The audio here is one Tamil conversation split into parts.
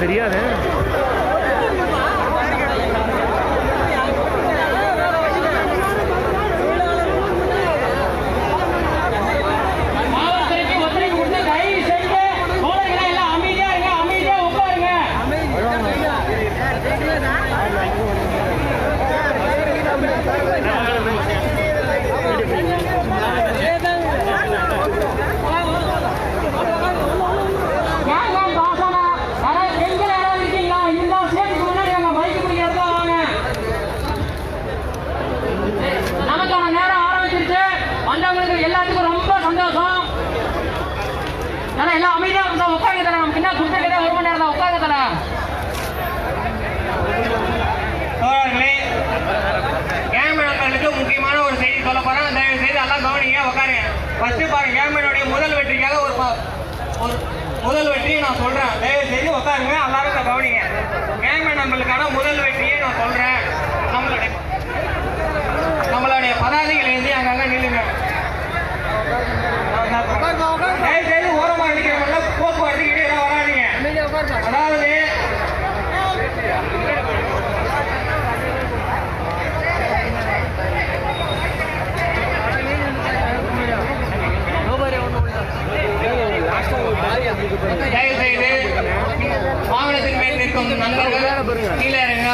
தெரியாது. எல்லாத்துக்கும் ரொம்ப சந்தோஷம். எல்லாம் அமைதியா உட்காருங்க தர. நமக்கு என்ன கொடுத்துருக்கே 1 மணி நேரம் தான். உட்காருங்க தர. தோழர்களே, கேமராக்களுக்கு முக்கியமான ஒரு செய்தி சொல்ல போறேன். தயவு செய்து எல்லாம் கவனிங்க, உட்காருங்க. ஃபர்ஸ்ட் பாருங்க, கேமராவுடைய முதல் வெற்றிக்காக ஒரு முதல் வெற்றியை நான் சொல்றேன். தயவு செய்து உட்காருங்க, எல்லாரும் கவனிங்க. கேமரா நம்மளுக்கான முதல் வெற்றியை நான் சொல்றேன். நம்மளுடைய பதாதைகளை வந்து அங்கங்க நில்லுங்க. தயவுசெய்து ஓரமா நிற்கிறவங்க போக்குவரத்து கிட்டே வராதிங்க. அதாவது தயவுசெய்து வாகனத்தின் மேல் நிற்கும் நண்பர்கள் கீழே இருங்க.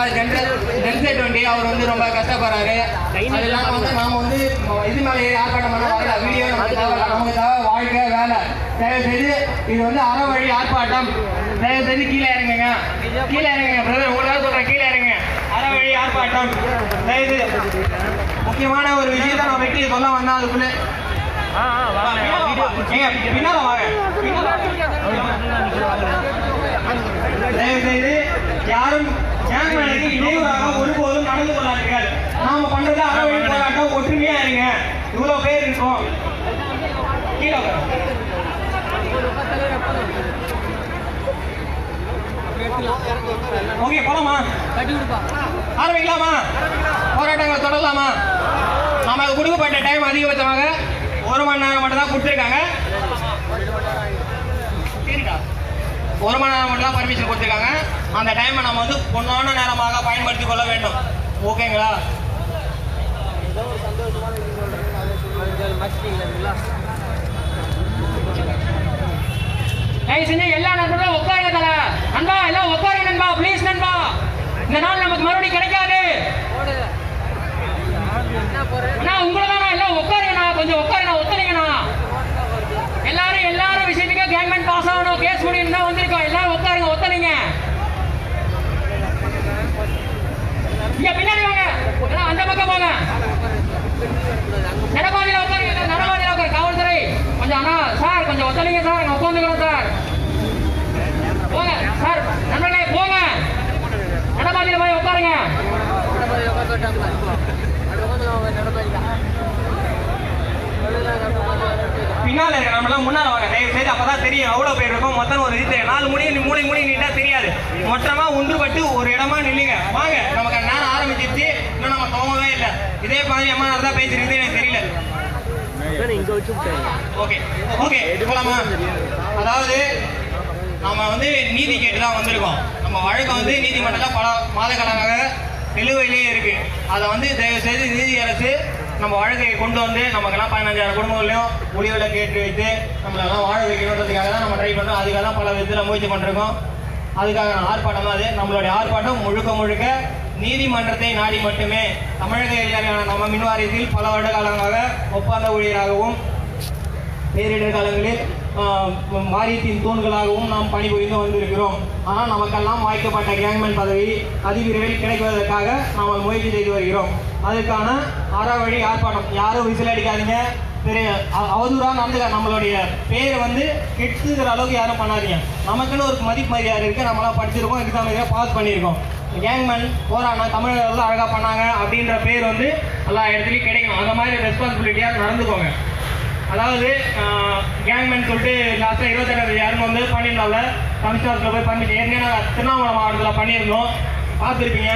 ஜென்செட் வண்டி அவர் வந்து ரொம்ப கஷ்டப்படுறாரு. அது இல்லாமல் வந்து நாம வந்து இது மேலே ஆர்ப்பாட்டம் பண்ண வரல. வீடியோ நமக்கு தேவை வாழ்க்கை வேலை. தயவுசெய்து இது வந்து அறவழி ஆர்ப்பாட்டம். தயவுசெய்து கீழே இறங்குங்க, கீழே இறங்குங்க பிரதர். உங்களால் சொல்றேன், கீழே இறங்குங்க. அறவழி ஆர்ப்பாட்டம். தயவுசெய்து முக்கியமான ஒரு விஷயத்த நான் வெட்டி சொல்ல வந்தேன். அதுக்குள்ளே பின்னால வாங்க. தயவுசெய்து யாரும் கேமராவுக்கு இடையூறாக ஒருபோதும் நடந்து கொள்ளாதீர்கள். நாம பண்றது அறவழி போராட்டம். ஒற்றுமையா இருங்க. இவ்வளவு பேர் இருக்கும். கீழே ஓகே, போலாமா? ஆரம்பிக்கலாமா? போராட்டங்களை தொடரலாமா? நாம அது கொடுக்கப்பட்ட டைம் அதிகபட்சமாக 1 மணி நேரம் மட்டும் தான் கொடுத்துருக்காங்க. 1 மணி நேரம் மட்டும் தான் பர்மிஷன் கொடுத்துருக்காங்க. அந்த டைமை நம்ம வந்து பொன்னான நேரமாக பயன்படுத்திக் கொள்ள வேண்டும். ஓகேங்களா? எல்லா நண்பர்களும் உட்காருங்க தல. நண்பா எல்லாம் உட்காருங்க நண்பா, ப்ளீஸ் நண்பா. இந்த நாள் நமக்கு மறுபடியும் கிடைக்காது. உங்களை தானா எல்லாம் உட்காருங்கண்ணா, கொஞ்சம் உட்காருங்க, ஒத்துறீங்கண்ணா. எல்லாரும் விஷயத்துக்கு கவர்மெண்ட் பாஸ் ஆகணும், கேஸ் முடியும் தான் வந்திருக்கோம். எல்லாரும் உட்காருங்க, ஒத்துறீங்க. இங்க பின்னாடி வாங்க, அந்த பக்கம் போங்க. நடபாதையில் உட்காருங்க, நடபாதையில் உட்காரு. காவல்துறை கொஞ்சம் அண்ணா சார், கொஞ்சம் ஒத்துறீங்க சார். நான் உட்காந்துக்கிறோம் சார். போங்க சார், நண்பர்களே போங்க. நடபாதையில் போய் உட்காருங்க. பின்னால இருக்க நம்மளாம் முன்னால வாங்க. தயவு செய்து அப்பதான் தெரியும் எவ்வளவு பேர் இருக்கும். மொத்தம் ஒரு 4 மூணு நீட்டா தெரியாது. மொத்தமா ஒன்றுபட்டு ஒரு இடமா நில்லுங்க. வாங்க, நமக்கு நேரம் ஆரம்பிச்சிருச்சு. இன்னும் நம்ம தோங்கவே இல்லை. இதே மாதிரி அம்மா தான் பேசிருக்கு, எனக்கு தெரியல. ஓகே ஓகே, போலாமா? அதாவது நம்ம வந்து நீதி கேட்டுதான் வந்திருக்கோம். நம்ம வழக்கம் வந்து நீதிமன்றத்தில் பல மாத காலமாக நிலுவையிலேயே இருக்கு. அதை வந்து தயவு செய்து நீதி அரசு நம்ம வழக்கை கொண்டு வந்து நமக்கெல்லாம் 15,000 குடும்பங்களையும் முடிவில் கேட்டு வைத்து நம்மளெல்லாம் வாழ வைக்கணுன்றதுக்காக தான் நம்ம ட்ரை பண்ணுறோம். அதுக்காக தான் பல விதத்தில் முயற்சி பண்ணிருக்கோம். அதுக்காக ஆர்ப்பாட்டம் தான் அது. நம்மளுடைய ஆர்ப்பாட்டம் முழுக்க நீதிமன்றத்தை நாடி மட்டுமே. தமிழக எதிரான நம்ம மின்வாரியத்தில் பல வருட காலமாக ஒப்பந்த ஊழியராகவும் பேரிடர் காலங்களில் வாரியத்தின் தூண்களாகவும் நாம் பணிபுரிந்து வந்திருக்கிறோம். ஆனால் நமக்கெல்லாம் வாய்க்கப்பட்ட கேங்மேன் பதவி அதிவிரைவில் கிடைப்பதற்காக நாம் முயற்சி செய்து வருகிறோம். அதுக்கான அறவழி ஆர்ப்பாட்டம். யாரும் விசில் அடிக்காதீங்க, பெரிய அவதூறாக நடந்துக்க நம்மளுடைய பேரை வந்து கெட்டுக்கிற அளவுக்கு யாரும் பண்ணாதீங்க. நமக்குன்னு ஒரு மதிப்பு மரியாதை இருக்குது. நம்மளாம் படிச்சிருக்கோம், எக்ஸாம் எழுதியா பாஸ் பண்ணியிருக்கோம். கேங்மேன் போகிறாங்க தமிழர்கள் அழகாக பண்ணாங்க அப்படின்ற பேர் வந்து எல்லா இடத்துலையும் கிடைக்கணும். அந்த மாதிரி ரெஸ்பான்சிபிலிட்டியாக நடந்துக்கோங்க. அதாவது கேங்மேன் சொல்லிட்டு லாஸ்ட்டாக 28 யாரும் வந்து பண்ணியிருந்தால கமிஷனர்ஸில் போய் பண்ணிட்டு ஏற்கனவே நாங்கள் திருவண்ணாமலை மாவட்டத்தில் பண்ணியிருந்தோம், பார்த்துருப்பீங்க.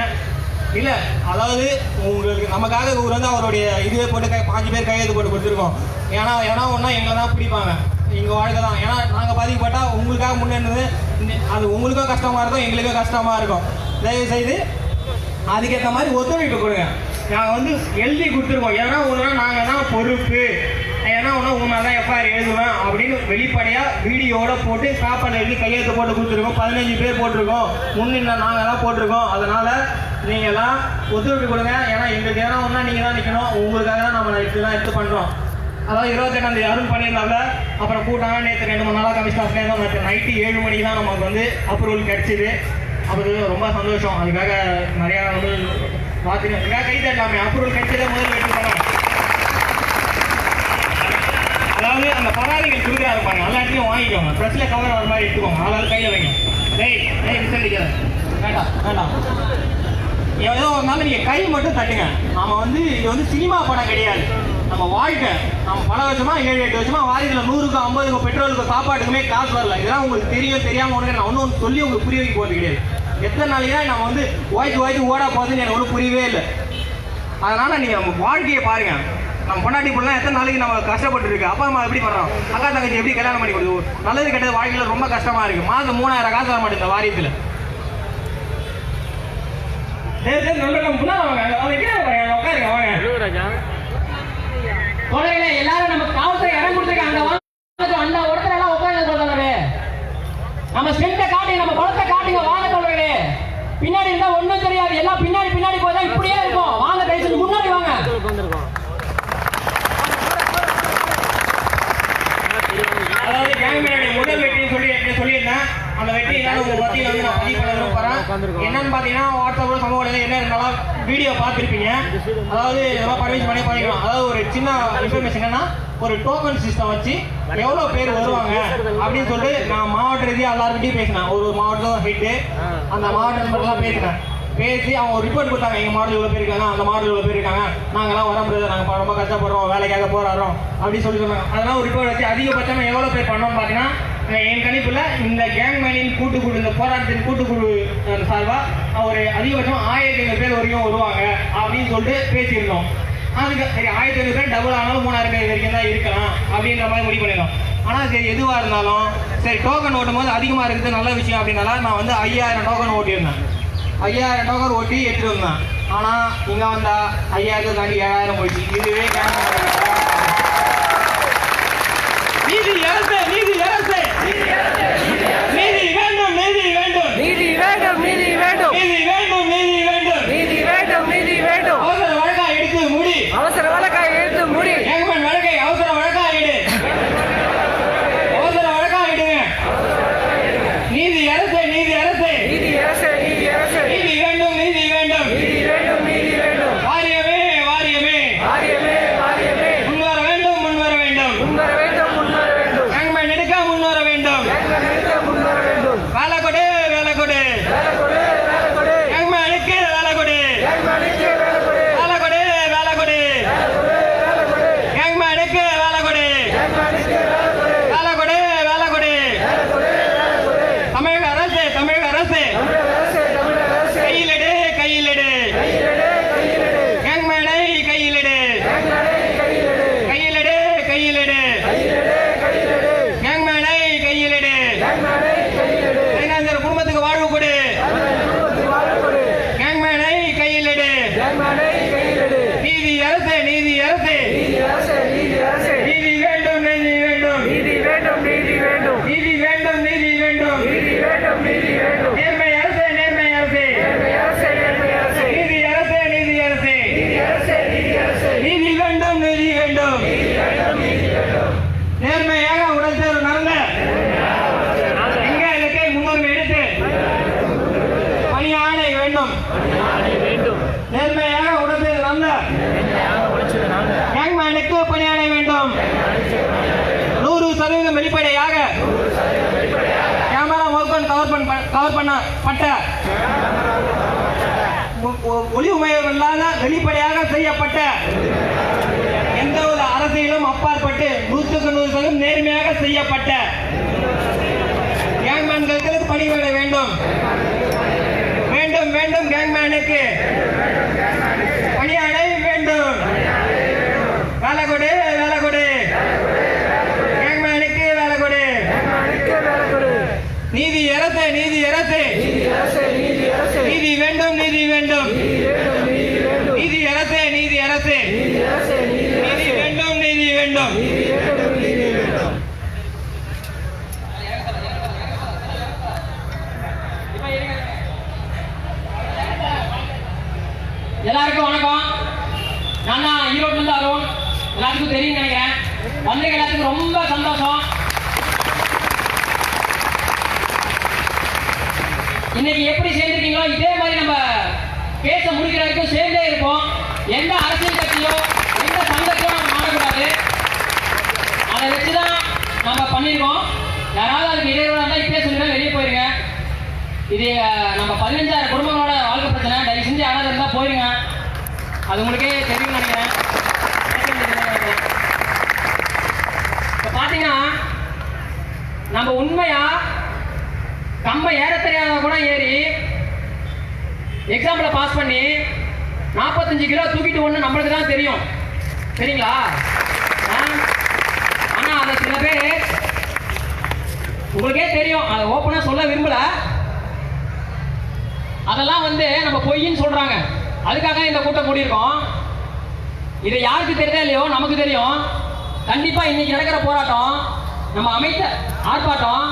இல்லை அதாவது உங்களுக்கு நமக்காக இவர் வந்து அவருடைய இதுவே போட்டு 5 பேர் கையெழுத்து போட்டு கொடுத்துருக்கோம். ஏன்னா ஒன்றா எங்களை தான் பிடிப்பாங்க, எங்கள் வாழ்க்கை தான். ஏன்னா நாங்கள் பாதிக்கப்பட்டால் உங்களுக்காக முன்னேறது அது உங்களுக்கும் கஷ்டமாக இருக்கும், எங்களுக்கும் கஷ்டமாக இருக்கும். தயவுசெய்து அதுக்கேற்ற மாதிரி ஒத்துழைப்பு கொடுங்க. நாங்கள் வந்து எழுதி கொடுத்துருக்கோம். ஏன்னா ஒன்றுனா நாங்கள் தான் பொறுப்பு, ஏன்னா ஒன்று உங்க மேலே தான் எஃப்ஐஆர் எழுதுவேன் அப்படின்னு வெளிப்படையாக வீடியோட போட்டு சாப்பாடு எழுதி கையெழுத்து போட்டு கொடுத்துருக்கோம். 15 பேர் போட்டிருக்கோம், முன்னில் நாங்கள் தான் போட்டிருக்கோம். அதனால் நீங்கள்லாம் ஒத்துழைப்பு கொடுங்க. ஏன்னா எங்களுக்கு ஏன்னா ஒன்றா நீங்கள் தான் நிற்கணும், உங்களுக்காக தான் நம்ம எடுத்து பண்ணுறோம். அதாவது 28 அருண் பண்ணியிருந்தாங்க, அப்புறம் கூட்டாங்க. நேற்று 2-3 நாளாக கமிஷன் ஆஃப்லேருந்து நேற்று நைட்டு 7 மணிக்கு தான் நமக்கு வந்து அப்ரூவல் கிடச்சிது. அப்படி ரொம்ப சந்தோஷம். அதுக்காக நிறையா வந்து பார்த்துட்டு அதுக்காக கை தட்டலாமே. அப்ரூவல் கிடைச்சதே முதல்ல எடுத்துக்கோங்க. அதாவது அந்த பராதிகள் கொடுக்குறா இருப்பாங்க, எல்லா இடத்துலையும் வாங்கிக்கோங்க. ப்ரெஸ்ஸில் கவர் வர மாதிரி எடுத்துக்கோங்க. அதாவது கையில் வைங்க. விசாரிக்காத வேண்டாம் வேண்டாம். ஏதோ ஒரு நாள் நீங்கள் கை மட்டும் தட்டுங்க. நம்ம வந்து இது வந்து சினிமா படம் கிடையாது, நம்ம வாழ்க்கை. நம்ம பல வருஷமா 7-8 வருஷமா வாரத்தில் 100க்கும் 50க்கும் பெட்ரோலுக்கு சாப்பாட்டுக்குமே காசு வரல. இதெல்லாம் உங்களுக்கு தெரியாமல் ஒன்று நான் ஒன்றும் சொல்லி உங்களுக்கு புரிய வைக்க போகிறது கிடையாது. எத்தனை நாளைக்கு தான் நம்ம வந்து வாய்க்கு ஓட போகுதுன்னு எனக்கு ஒன்றும் புரியவே இல்லை. அதனால் நீங்கள் நம்ம வாழ்க்கையை பாருங்கள். நம்ம பொண்டாட்டி பிள்ளைலாம் எத்தனை நாளைக்கு நம்ம கஷ்டப்பட்டு இருக்கு. அப்பா அம்மா எப்படி பண்ணுறோம், அக்கா தங்கச்சி எப்படி கல்யாணம் பண்ணி கொடுத்து நல்லது கெட்டது வாழ்க்கையில் ரொம்ப கஷ்டமாக இருக்குது. மாதம் 3000 காசு வர மாட்டேங்குது இந்த வாரியத்தில். எல்லாரும் நம்ம காவல்துறை இடம் கொடுத்துருக்காங்க. அந்த இடத்துல எல்லாம் உட்காந்து சொல்றாங்க, நம்ம ஸ்ட்ரென்த்தை காட்டி நம்ம பலத்தை காட்டுங்க வாங்க சொல்றீங்க. பின்னாடி இருந்தா ஒண்ணும் தெரியாது, எல்லாம் பின்னாடி போய் இப்படியே இருக்கும். வாங்க தயவுசெய்து முன்னாடி வாங்க. அதாவது கேங்மேனுடைய முதல் வெற்றின்னு சொல்லியிருந்தேன். அந்த வெற்றி உங்க பத்தியில் வந்து நான் பதிவு பண்ண விரும்புகிறேன். என்னன்னு பார்த்தீங்கன்னா வாட்ஸ்அப்பில் சமூக வலையில் என்ன இருந்தாலும் வீடியோ பார்த்துருப்பீங்க. அதாவது இதெல்லாம் பர்மிஷன் பண்ணி பண்ணிக்கலாம். அதாவது ஒரு சின்ன இன்ஃபர்மேஷன் என்னன்னா, ஒரு டோக்கன் சிஸ்டம் வச்சு எவ்வளோ பேர் வருவாங்க அப்படின்னு சொல்லிட்டு நான் மாவட்ட ரீதியாக எல்லாருக்கிட்டையும் பேசினேன். ஒரு மாவட்டம் ஹெட்டு அந்த மாவட்ட நம்பர்லாம் பேசினேன். பேசி அவங்க ஒரு ரிப்போர்ட் கொடுத்தாங்க, எங்கள் மாடல் இவ்வளோ பேர் இருக்காங்க, அந்த மாடல் இவ்வளோ பேர் இருக்காங்க, நாங்கள்லாம் வர முடியாது, நாங்கள் ரொம்ப கஷ்டப்படுறோம், வேலைக்காக போராடுறோம் அப்படின்னு சொல்லி சொன்னாங்க. அதெல்லாம் ஒரு ரிப்போர்ட் வச்சு அதிகபட்சமாக எவ்வளோ பேர் பண்ணோம்னு பார்த்தீங்கன்னா, என் கணிப்பில் இந்த கேங்மேனின் கூட்டுக்குழு, இந்த போராட்டத்தின் கூட்டுக்குழு சார்பாக ஒரு அதிகபட்சம் 1500 பேர் வரைக்கும் வருவாங்க அப்படின்னு சொல்லிட்டு பேசியிருந்தோம். அதுக்கு சரி 1500 பேர் டபுள் ஆனாலும் 3000 பேர் வரைக்கும் தான் இருக்கலாம் அப்படின்ற மாதிரி முடிவு பண்ணிடலாம். ஆனால் சரி எதுவாக இருந்தாலும் சரி டோக்கன் ஓட்டும் போது அதிகமாக இருக்குது நல்ல விஷயம் அப்படின்னால நான் வந்து 5000 டோக்கன் ஓட்டியிருந்தேன். 5000 டோக்கன் ஓட்டி எடுத்துட்டு வந்தேன். ஆனால் இங்கே வந்தா 5000 தாண்டி 7000 போயிடுச்சு. இதுவே நீதி அரசு, நீதி அரசு, நீதி வேண்டும், நீதி வேண்டும், நீதி வேண்டும், நீதி வேண்டும், நீதி வேண்டும், நீதி வேண்டும், நீதி வேண்டும், நீதி வேண்டும். அவசர வழக்கா எடுத்து முடி, அவசர வழக்காய் எடுத்து முடி. கேங்மேன் வழக்கை அவசர வழக்கா எடு, அவசர வழக்கா எடுங்க. நீதி அரசு, நீதி அரசு, நீதி அரசு, நீதி அரசு, நீதி வேண்டும், நீதி வேண்டும், நீதி வேண்டும், நீதி வேண்டும். வாரியமே, வாரியமே, வாரியமே, வாரியமே, முன்வர வேண்டும், முன்வர வேண்டும், முன்வர வேண்டும், முன்வர வேண்டும். கேங்மேன் எடுக்க முன்வர வேண்டும். கேங்மேன் எடுக்க முன்வர வேண்டும். வேலை கொடு, வேலை கொடு, வேலை கொடு, வேலை கொடு. கேங்மேன் எடுக்க வேலை கொடு, கேங்மேன் எடுக்க வேலை கொடு. வேலை கொடு, வேலை கொடு, வேலை கொடு, வேலை கொடு. கேங்மேன் எடுக்க வேலை கொடு, கேங்மேன் எடுக்க வேலை கொடு. வேலை கொடு, வேலை கொடு. வேலை கொடு, வேலை கொடு. தமிழக அரசு, தமிழக அரசு, தமிழக அரசு, தமிழக அரசு. கையிலெடு, கையிலெடு, கையிலெடு, கையிலெடு. கேங்மேனை கையிலெடு, கேங்மேனை கையிலெடு. கையிலெடு, கையிலெடு, கையிலெடு, கையிலெடு. கேங்மேனை கையிலெடு. கேங்மேனை கையிலெடு. கைநாந்தர் குடும்பத்துக்கு வாழ்வு கொடு, குடும்பத்துக்கு வாழ கொடு. கேங்மேனை கையிலெடு. கேங்மேனை கையிலெடு. நீதி அரசு, நீதி அரசு, நீதி அரசு, நீதி அரசு. நீதி வேண்டும், நீதி வேண்டும், நீதி வேண்டும், நீதி வேண்டும். நீதி வேண்டும், நீதி வேண்டும், நீதி வேண்டும், நீதி வேண்டும். நேர்மை அரசு, நேர்மை அரசு, நேர்மை அரசு, நேர்மை அரசு. நீதி அரசு, நீதி அரசு, நீதி அரசு, நீதி அரசு. நீதி வேண்டும், நீதி வேண்டும், நீதி வேண்டும், நீதி வேண்டும். நேர்மையாக உடல் தேர்வு நடந்த எங்களுக்கு முன்னுரிமை எடுத்து பணியாணை வேண்டும், நேர்மையாக உடல் தேர்வு நடந்த கேங்மேனுக்கு பணியாணை வேண்டும், 100% வெளிப்படையாக கேமரா முதற்கொண்டு கவர் பண்ணப்பட்ட ஒளிவுமயம் இல்லாத வெளிப்படையாக செய்யப்பட்ட எந்த ஒரு அரசியலும் அப்பாற்பட்டு 100% நேர்மையாக செய்யப்பட்ட கேங்மேன்களுக்கு பணிவிட வேண்டும் வேண்டும் வேண்டும் கேங்மேனுக்கு பணியாடை வேண்டும். வேலை கொடு வேலை கொடு கேங்மேனுக்கு வேலை கொடு. நீதி அரசு நீதி அரசு நீதி வேண்டும் நீதி வேண்டும் நீதி அரசு நீதி அரசு நீதி வேண்டும் நீதி வேண்டும். எல்லாருக்கும் வணக்கம். நான் தான் ஈரோட்ல இருந்து அருண். எல்லாருக்கும் தெரியும் நினைக்கிறேன். வந்திருக்க எல்லாத்துக்கும் ரொம்ப சந்தோஷம். இன்னைக்கு எப்படி சேர்ந்துருக்கீங்களோ இதே மாதிரி நம்ம பேச முடிக்கிற வரைக்கும் சேர்ந்தே இருப்போம். எந்த அரசியல் கட்சியோ எந்த சங்கத்தையோ நம்ம மாறக்கூடாது. அதை வச்சுதான் நம்ம பண்ணியிருக்கோம். யாராவது அதுக்கு இடையூறு இருந்தால் இப்பயே சொல்லிடுங்க, வெளியே போயிருங்க. இது நம்ம 15,000 குடும்பங்களோட வாழ்க்கை பிரச்சனை. தயவு செஞ்சு யாராவது இருந்தால் போயிருங்க. அது உங்களுக்கே தெரியும் நினைக்கிறேன். இப்போ பார்த்தீங்கன்னா நம்ம உண்மையா கம்ப ஏற தெரியாத கூட ஏறி எக்ஸாம்பிள பாஸ் பண்ணி 45 கிலோ தூக்கிட்டு ஒன்று நம்மளுக்கு தான் தெரியும். சரிங்களா? ஆனால் அதை சில பேர் உங்களுக்கே தெரியும், அதை ஓப்பனாக சொல்ல விரும்பல. அதெல்லாம் நம்ம பொய்ன்னு சொல்றாங்க. அதுக்காக இந்த கூட்டம் கூடியிருக்கோம். இதை யாருக்கு தெரியுதோ இல்லையோ நமக்கு தெரியும். கண்டிப்பா இன்னைக்கு நடக்கிற போராட்டம் நம்ம அமைத்த ஆர்ப்பாட்டம்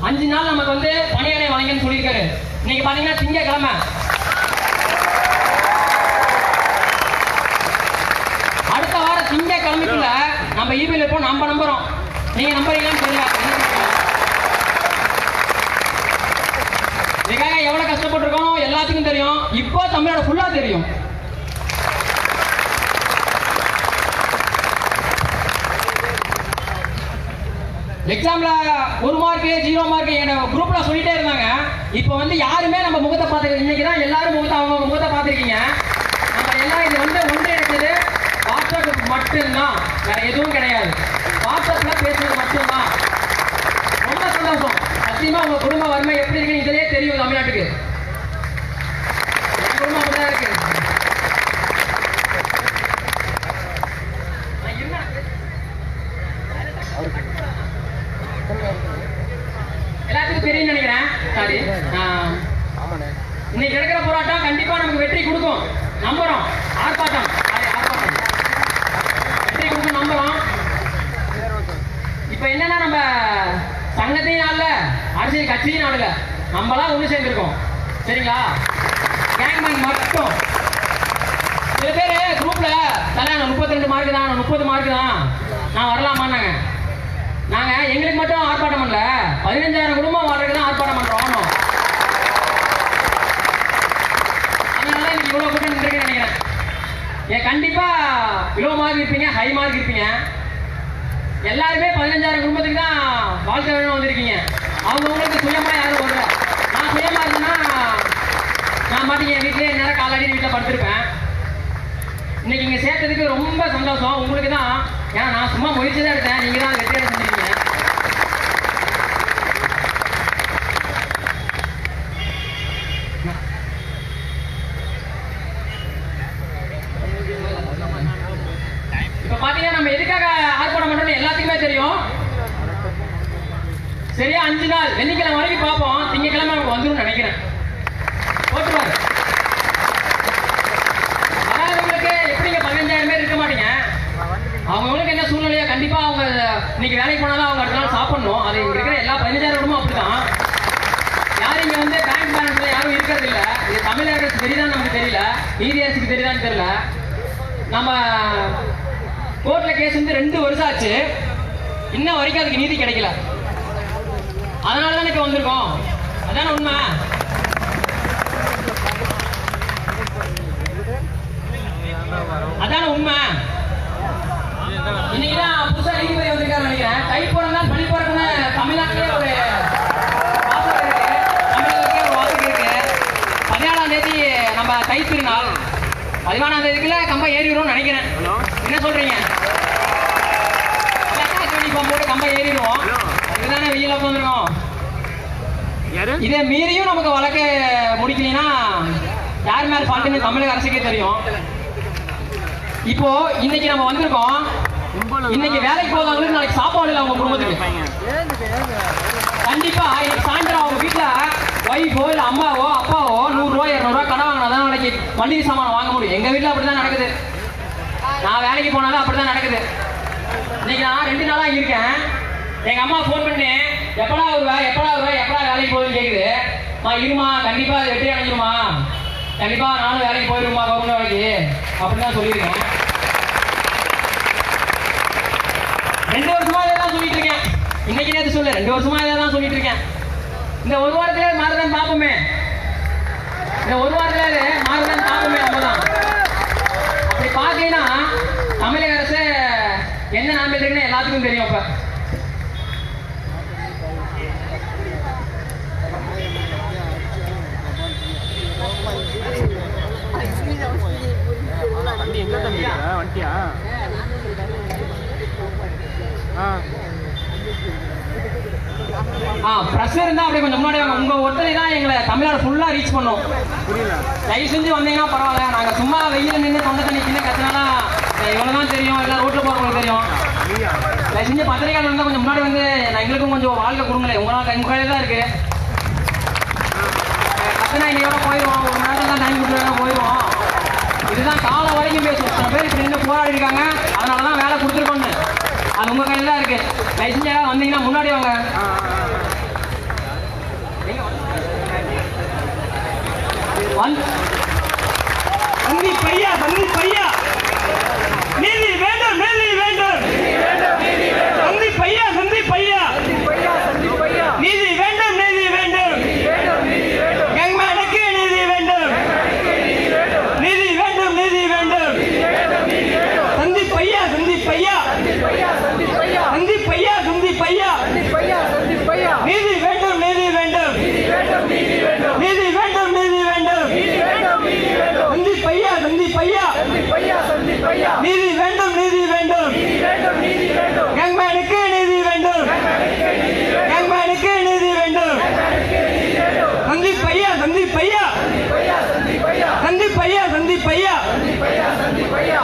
5 நாள் நமக்கு பணியாடை வழங்கன்னு சொல்லியிருக்காரு. இன்னைக்கு பாத்தீங்கன்னா திங்கட்கிழமை. அடுத்த வாரம் திங்கட்கிழமைக்குள்ள நம்ம இமெயில் இருப்போம். நம்ம நம்புறோம். நீங்க நம்புறீங்கன்னு தெரியல. இதுக்காக எவ்வளவு கஷ்டப்பட்டிருக்கோம் எல்லாத்துக்கும் தெரியும். இப்போ தமிழோட ஃபுல்லா தெரியும். எக்ஸாம்ல 1 மார்க் 0 மார்க் எங்க குரூப்ல சொல்லிட்டே இருந்தாங்க. இப்போ யாருமே நம்ம முகத்தை பார்த்துக்க. இன்னைக்கு தான் எல்லாரும் அவங்க முகத்தை பார்த்துருக்கீங்க. நம்ம எல்லாம் இது ஒன்று எடுத்தது வாட்ஸ்அப் மட்டும்தான், வேற எதுவும் கிடையாது. வாட்ஸ்அப்ல பேசுறது மட்டும்தான். ரொம்ப சந்தோஷம். சத்தியமா உங்க குடும்ப வறுமை எப்படி இருக்குன்னு இதிலே தெரியும் தமிழ்நாட்டுக்கு. குடும்பம் அப்படிதான் இருக்கு. எல்லாத்துக்கும் தெரியும் நினைக்கிறேன். சாரி, இன்னைக்கு நடக்கிற போராட்டம் கண்டிப்பா நமக்கு வெற்றி கொடுக்கும் நம்புறோம். ஆர்ப்பாட்டம் வெற்றி கொடுக்கும் நம்புறோம். இப்ப என்னன்னா நம்ம சங்கத்தையும் ஆடல, அரசியல் கட்சியும் ஆடல, நம்மளா ஒண்ணு சேர்ந்திருக்கோம். சரிங்களா? கேங்மேன் மட்டும். சில பேர் குரூப்ல கல்யாணம் 32 மார்க் தான், 30 மார்க் தான், நான் வரலாமான்னாங்க. நாங்க எங்களுக்கு மட்டும் ஆர்ப்பாட்டம் பண்ணல, 15,000 குடும்பம் வாழ்றதுக்கு தான் ஆர்ப்பாட்டம் பண்றோம். அதனால இன்னைக்கு இவ்வளவு கூட்டம் நின்றுருக்குன்னு நினைக்கிறேன். கண்டிப்பா லோ மார்க் இருப்பீங்க, ஹை மார்க் இருப்பீங்க. எல்லாருமே 15,000 குடும்பத்துக்கு தான் வாழ்க்கை வேணும் வந்திருக்கீங்க. அவங்களுக்கு சுயமா யாரும் வரல. நான் சுயமா இருந்தேன்னா நான் மாட்டீங்க என் வீட்டிலே நேரம் காலாடி வீட்டில் படுத்திருப்பேன். இன்னைக்கு இங்க சேர்த்ததுக்கு ரொம்ப சந்தோஷம். உங்களுக்கு தான். ஏன்னா நான் சும்மா முயற்சி தான் எடுத்தேன். நீங்க தான் வெற்றியாக செஞ்சிருக்கீங்க. இப்ப பாத்தீங்கன்னா நம்ம எதுக்காக ஆர்ப்பாட்டம் பண்றோம்னு எல்லாத்துக்குமே தெரியும். சரியா 5 நாள் வெள்ளிக்கிழமை வரைக்கும் பார்ப்போம். திங்கக்கிழமை நமக்கு வந்துடும் நினைக்கிறேன். போட்டுருவாரு. வராதவங்களுக்கு எப்படிங்க 15,000 பேர் இருக்க மாட்டீங்க. அவங்களுக்கு என்ன சூழ்நிலையா கண்டிப்பா அவங்க இன்னைக்கு வேலைக்கு போனாலும் அவங்க அடுத்த நாள் சாப்பிடணும். அது இங்க இருக்கிற எல்லா 15,000 குடும்பம் அப்படிதான். யாரும் இங்க பேங்க் பேலன்ஸ்ல யாரும் இருக்கிறது இல்ல. இது தமிழக அரசு தெரியுதான்னு நமக்கு தெரியல, நீதி அரசுக்கு தெரியுதான்னு தெரியல. நம்ம கோர்ட்ல கேஸ் 2 வருஷம் ஆச்சு. இன்ன வரைக்கும் அதுக்கு நீதி கிடைக்கல. அதனால தான் இப்ப வந்திருக்கோம். அதான உண்மை. அதான உண்மை. இன்னைக்குதான் புதுசா நீதிபதி வந்திருக்காரு நினைக்கிறேன். கை போனா தை திருநாள் 14ஆம் தேதிக்குள்ள கம்பம் ஏறிடுவோம்னு நினைக்கிறேன். என்ன சொல்றீங்க? யூனிஃபார்ம் போட்டு கம்பம் ஏறிடுவோம். அதுதானே வெயில உட்காந்துருக்கோம். இதை மீறியும் நமக்கு வழக்க முடிக்கலைன்னா யார் மேல ஃபால்ட்டுன்னு தமிழக அரசுக்கே தெரியும். இப்போ இன்னைக்கு நம்ம வந்திருக்கோம். இன்னைக்கு வேலைக்கு போறவங்களுக்கு நாளைக்கு சாப்பாடு இல்லை அவங்க குடும்பத்துக்கு. கண்டிப்பா இன்னைக்கு சாயந்தரம் அவங்க வீட்டுல ஒய்ஃபோ இல்ல அம்மாவோ அப்பாவோ 100 ரூபாய் 200 ரூபாய் கடன் வாங்கினாதான் நாளைக்கு மளிகை சாமான் வாங்க முடியும். எங்க வீட்டுல அப்படிதான் நடக்குது. நான் வேலைக்கு போனாலும் அப்படிதான் நடக்குது. இன்னைக்கு நான் 2 நாளா இருக்கேன். எங்க அம்மா போன் பண்ணி எப்படா வருவா எப்படா வேலைக்கு போகுதுன்னு கேக்குது. இருமா கண்டிப்பா அது வெற்றி அடைஞ்சிருமா, கண்டிப்பா நானும் வேலைக்கு போயிருமா கவர்மெண்ட் வேலைக்கு அப்படிதான் சொல்லியிருக்கேன். 2 வருஷமா இதான் சொல்லிட்டு இருக்கேன். இன்னைக்கு நேற்று சொல்ல 2 வருஷமா இதான் சொல்லிட்டு இருக்கேன். இந்த ஒரு வாரத்திலே மாறுதான் பார்ப்போமே. நம்மதான் அப்படி பார்க்கலன்னா தமிழக அரசு என்ன நாம இருக்குன்னு எல்லாத்துக்கும் தெரியும். இப்ப பிரஷர் இருந்தா அப்படியே கொஞ்சம் முன்னாடி வாங்க. உங்க ஒருத்தரை தான் எங்களை தமிழ்நாடு ஃபுல்லா ரீச் பண்ணோம். தயவு செஞ்சு வந்தீங்கன்னா பரவாயில்ல. நாங்க சும்மா வெயில நின்று தொண்டை தண்ணி சின்ன கத்தினால இவ்வளவுதான் தெரியும். எல்லாம் ரோட்ல போறவங்களுக்கு தெரியும். தயவு செஞ்சு பத்திரிகையாளர் இருந்தா கொஞ்சம் முன்னாடி வந்து எங்களுக்கும் கொஞ்சம் வாழ்க்கை கொடுங்களேன். உங்களால் எங்க கையில தான் இருக்கு. கத்தினா இன்னையோட போயிடுவோம். 1 மணி நேரம் தான் டைம் கொடுத்துருக்காங்க போயிடுவோம். இதுதான் காலம் வரைக்கும் பேசுவோம். சில பேர் இப்படி நின்று போராடி இருக்காங்க. அதனாலதான் வேலை கொடுத்துருக்கோன்னு. அது உங்க கையில தான் இருக்கு. தயவு செஞ்சு வந்தீங்கன்னா முன்னாடி வாங்க. சந்தீப் ஐயா நீதி வேண்டும் சந்தீப் ஐயா நீதி வேண்டும் கேங்மேனுக்கு நீதி வேண்டும் சந்தீப் ஐயா நீதி வேண்டும் சந்தீப் ஐயா நீதி வேண்டும் கேங்மேனுக்கு நீதி வேண்டும் சந்தீப் ஐயா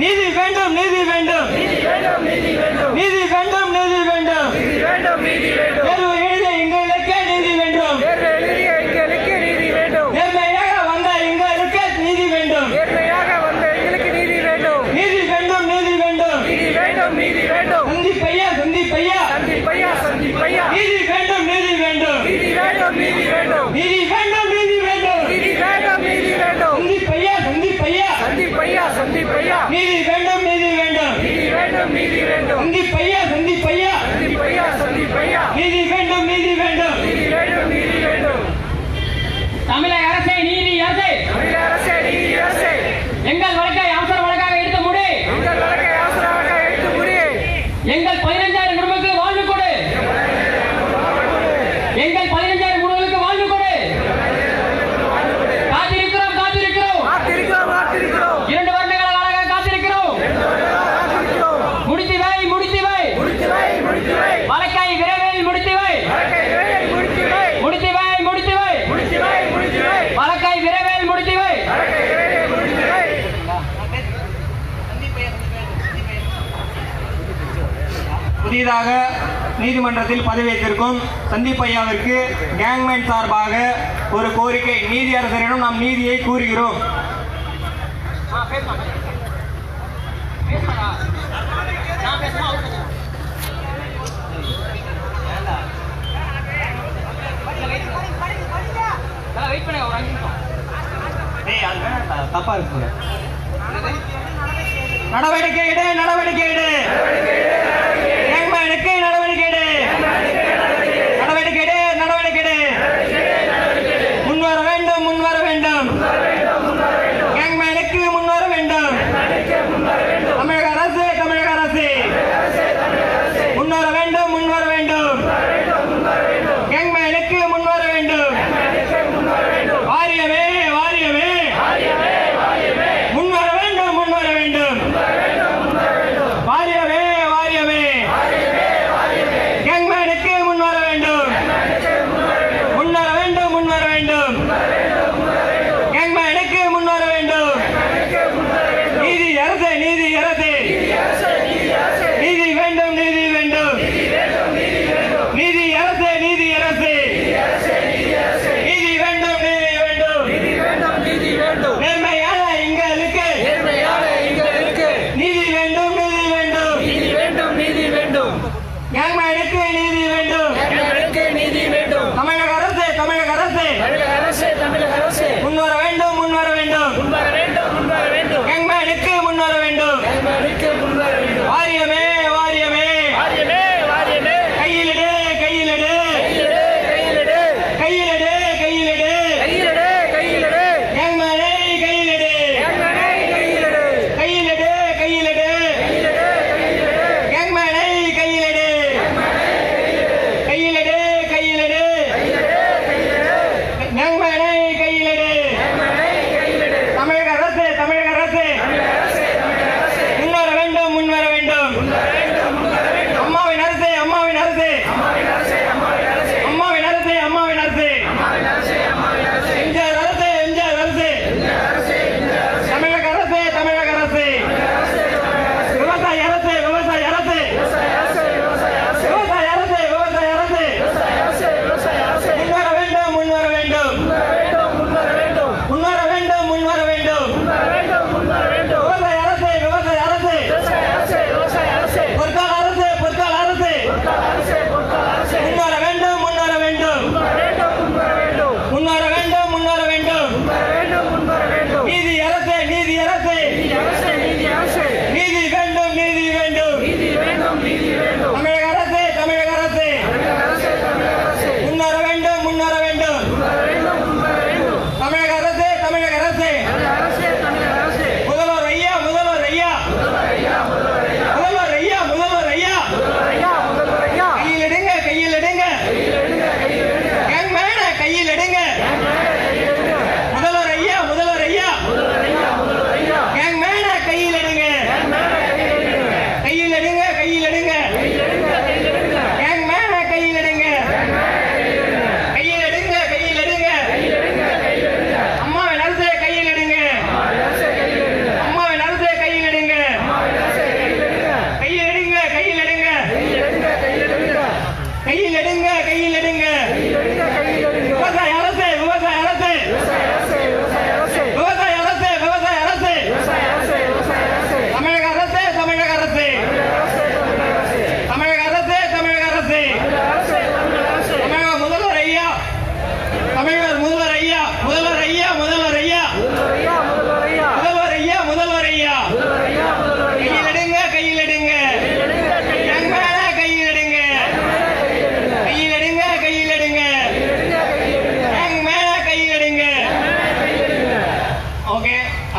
நீதி வேண்டும் தேர்வு எழுத எங்களுக்கு நீதி வேண்டும். நேர்மையாக வந்த எங்களுக்கு நீதி வேண்டும். சந்தீப் ஐயா நீதி வேண்டும். சந்தீப் ஐயா நீதி வேண்டும். தமிழக அரசே நீதி அரசே எங்கள் வழக்கை அவசர வழக்காக எடுத்து முடி. எங்கள் 15,000 குடும்பங்களுக்கு வாழ்வு கொடு. எங்கள் 15,000 குடும்பங்களுக்கு வாழ்வு கொடு. காத்திருக்கிறோம் 2 வருட காலமாக காத்திருக்கிறோம். முடித்து வை வழக்கை விரைவில் முடித்து வை. வழக்கை விரைவில் முடித்து வை. புதிதாக நீதிமன்றத்தில் பதவியேற்றிருக்கும் சந்தீப் ஐயாவிற்கு கேங்மேன் சார்பாக ஒரு கோரிக்கை. நீதியரசரிடம் நாம் நீதியை கூறுகிறோம். தப்பா இருக்கு. நடவடிக்கை எடு. கேங்மேனுக்கு நடவடிக்கை எடு. முன்வர வேண்டும். கேங்மேனுக்கு முன்வர வேண்டும். தமிழக அரசு முன்வர வேண்டும். கேங்மேனுக்கு முன்வர வேண்டும். வாரியமே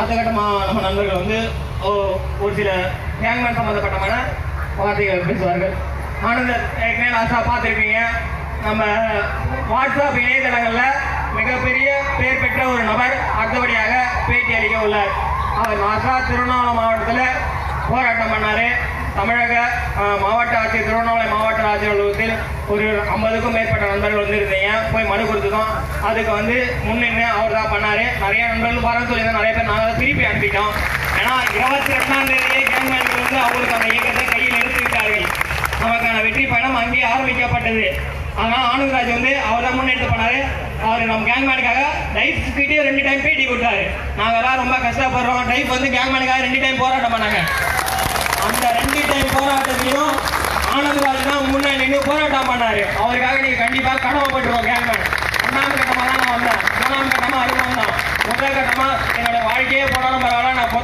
அடுத்த கட்டமாக நம்ம நண்பர்கள் வந்து ஒரு சில கேங்மேன் சம்பந்தப்பட்டமான வார்த்தைகள் பேசுவார்கள். ஆனந்தர் ஏற்கனவே லாஸ்டாக பார்த்துருப்பீங்க, நம்ம வாட்ஸ்அப் இணையதளங்களில் மிகப்பெரிய பேர் பெற்ற ஒரு நபர் அடுத்தபடியாக பேட்டி அளிக்க உள்ளார். அவர் லாஸ்டாக திருவண்ணாமலை மாவட்டத்தில் போராட்டம் பண்ணார். தமிழக மாவட்ட ஆட்சியர், திருவண்ணாமலை மாவட்ட ஆட்சியர் அலுவலகத்தில் ஒரு 50க்கும் மேற்பட்ட நண்பர்கள் வந்துருந்தீங்க. போய் மனு கொடுத்துட்டோம். அதுக்கு வந்து முன்னின்று அவர் தான் பண்ணார். நிறைய நண்பர்கள் பாருன்னு சொல்லி நிறைய பேர் நாங்கள் திருப்பி அனுப்பிட்டோம். ஏன்னா 22ஆம் தேதியே கேங்மேன்கள் வந்து அவங்களுக்கு அந்த இயக்கத்தை கையில் எடுத்துக்கிட்டார்கள். நமக்கான வெற்றி பயணம் அங்கேயே ஆரம்பிக்கப்பட்டது. ஆனால் ஆனந்தராஜ் வந்து அவர் தான் முன்னெடுத்து பண்ணாரு. அவர் நம்ம கேங்மேனுக்காக டைப் கிட்டே 2 டைம் பேட்டி கொடுத்தாரு. நாங்கள்லாம் ரொம்ப கஷ்டப்படுறோம். டைப் வந்து கேங்மேனுக்காக 2 டைம் போராட்டம் பண்ணாங்க. அந்த 2 டைம் போராட்டத்தையும் ஆனந்தராஜ் தான் முன்னே நின்று போராட்டம் பண்ணாரு. அவருக்காக நீங்க கண்டிப்பாக கடமைப்பட்டுருவோம். கேங்மேன் 1ஆம் கட்டமாக தான் நான் வந்தேன். 3ஆம் கட்டமாக அருவம் தான். முதல் கட்டமாக என்னோட வாழ்க்கையே போனாலும் பரவாயில்ல, நான்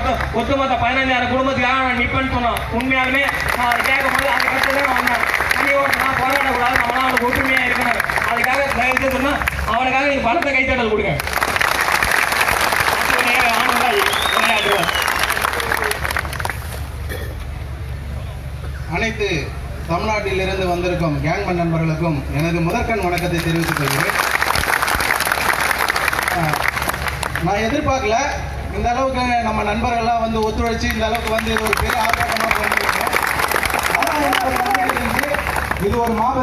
ஒட்டுமொத்த 15,000 குடும்பத்துக்காக நான் நிற்பேன்னு சொன்னோம். உண்மையாலுமே நான் அதை கேட்கும் போது அதுக்கடுத்து தான் நான் வந்தேன். நான் போராடக்கூடாது, நம்மளாம் அவனுக்கு ஒற்றுமையாக இருக்கணும். அதுக்காக தயவுசெய்து சொன்னால் அவனுக்காக நீங்கள் பலத்தை கைத்தட்டல் கொடுங்க. ஆனந்தராஜ் விளையாடுவார். அனைத்து தமிழ்நாட்டிலிருந்து வந்திருக்கும் கேங்மேன் நண்பர்களுக்கும் எனது முதற்கண் வணக்கத்தை தெரிவித்துக் கொள்கிறேன். நான் எதிர்பார்க்கல இந்த அளவுக்கு நம்ம நண்பர்கள்லாம் வந்து ஒத்துழைச்சு இந்த அளவுக்கு வந்து இது ஒரு பெரிய ஆர்ப்பாட்டமாக பண்ணியிருக்கோம். இது ஒரு மாபெரும்